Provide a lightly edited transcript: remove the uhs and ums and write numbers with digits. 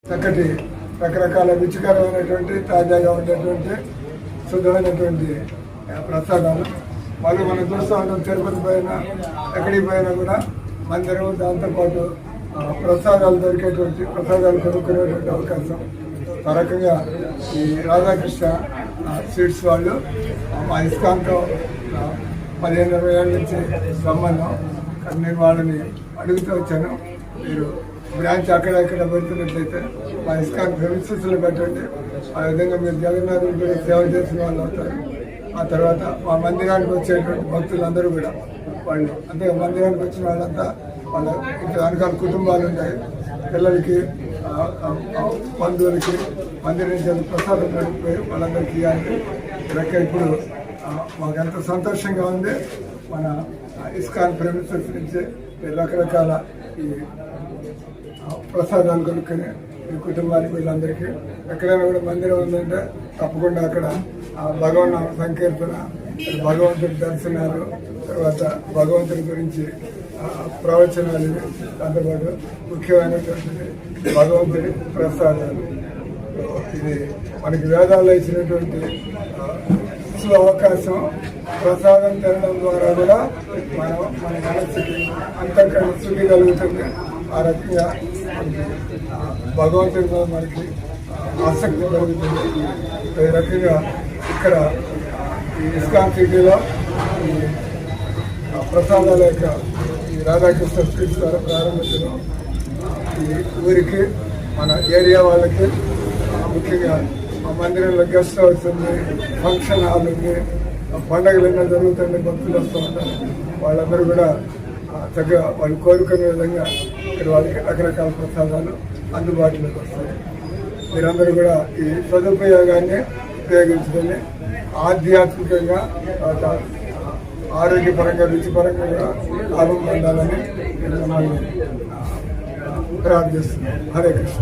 చక్కటి రకరకాల రుచికరమైనటువంటి తాజాగా ఉండేటువంటి శుద్ధమైనటువంటి ప్రసాదాలు. మనం చూస్తూ ఉంటాం, తిరుపతి పోయినా ఎక్కడికి పోయినా కూడా మందిరం, దాంతోపాటు ప్రసాదాలు దొరికేటువంటి ప్రసాదాలు కొనుక్కునేటువంటి అవకాశం. ఆ రకంగా ఈ రాధాకృష్ణ స్వీట్స్ వాళ్ళు మా ఇస్కాన్తో 15-20 ఏళ్ళ నుంచి సంబంధం. నేను వాళ్ళని అడుగుతూ వచ్చాను, మీరు బ్రాంచ్ అక్కడ పెడుతున్నట్లయితే మా ఇస్కాన్ ప్రెమిసెస్లో పెట్టండి. ఆ విధంగా మీరు జగన్నాథుడు కూడా సేవ చేసిన వాళ్ళు అవుతారు. ఆ తర్వాత మా మందిరానికి వచ్చేటువంటి భక్తులందరూ కూడా వాళ్ళు, అంతే మందిరానికి వచ్చిన వాళ్ళంతా వాళ్ళ ఇంటి వెనకాల కుటుంబాలు ఉంటాయి, పిల్లలకి బంధువులకి మందిరం నుంచి ప్రసాదం నడిపోయి వాళ్ళందరికీ ఇవ్వాలి. లెక్క ఇప్పుడు మాకు ఎంత సంతోషంగా ఉంది. మన ఇస్కాన్ ప్రెమిసెస్ నుంచి రకరకాల ఈ ప్రసాదాలు కొనుక్కొని ఈ కుటుంబానికి వీళ్ళందరికీ ఎక్కడైనా కూడా మందిరం ఉందంటే తప్పకుండా అక్కడ భగవన్ సంకీర్తన, భగవంతుడి దర్శనాలు, తర్వాత భగవంతుడి గురించి ప్రవచనాలు, దాంతోపాటు ముఖ్యమైనటువంటిది భగవంతుడి ప్రసాదాలు. ఇది మనకి వేదాల్లో ఇచ్చినటువంటి అవకాశం. ప్రసాదం తినడం ద్వారా కూడా మన మనసుకి అంతకన్నా శుద్ధి కలుగుతుంది. ఆ రకంగా భగవంతుడిలో మనకి ఆసక్తి కలుగుతుంది. ఈ రకంగా ఇక్కడ ఈ ఇస్కాన్ సిటీలో ఈ ప్రసాదాల యొక్క ఈ రాధాకృష్ణ స్వీట్స్ ద్వారా ప్రారంభించడం ఈ ఊరికి, మన ఏరియా వాళ్ళకి, ముఖ్యంగా మా మందిరంలో గెస్ట్ హౌస్ ఉంది, ఫంక్షన్ హాల్ ఉంది, పండుగలు ఎన్నో జరుగుతుంది, భక్తులు వస్తూ ఉంటారు. వాళ్ళందరూ కూడా చక్కగా వాళ్ళు కోరుకునే విధంగా ఇక్కడ వాళ్ళకి రకరకాల ప్రసాదాలు అందుబాటులోకి వస్తాయి. మీరందరూ కూడా ఈ సదుపయోగాన్ని ఉపయోగించుకొని ఆధ్యాత్మికంగా, ఆరోగ్యపరంగా, రుచిపరంగా కూడా లాభం పొందాలని నేను మిమ్మల్ని ప్రార్థిస్తున్నాను. హరే కృష్ణ.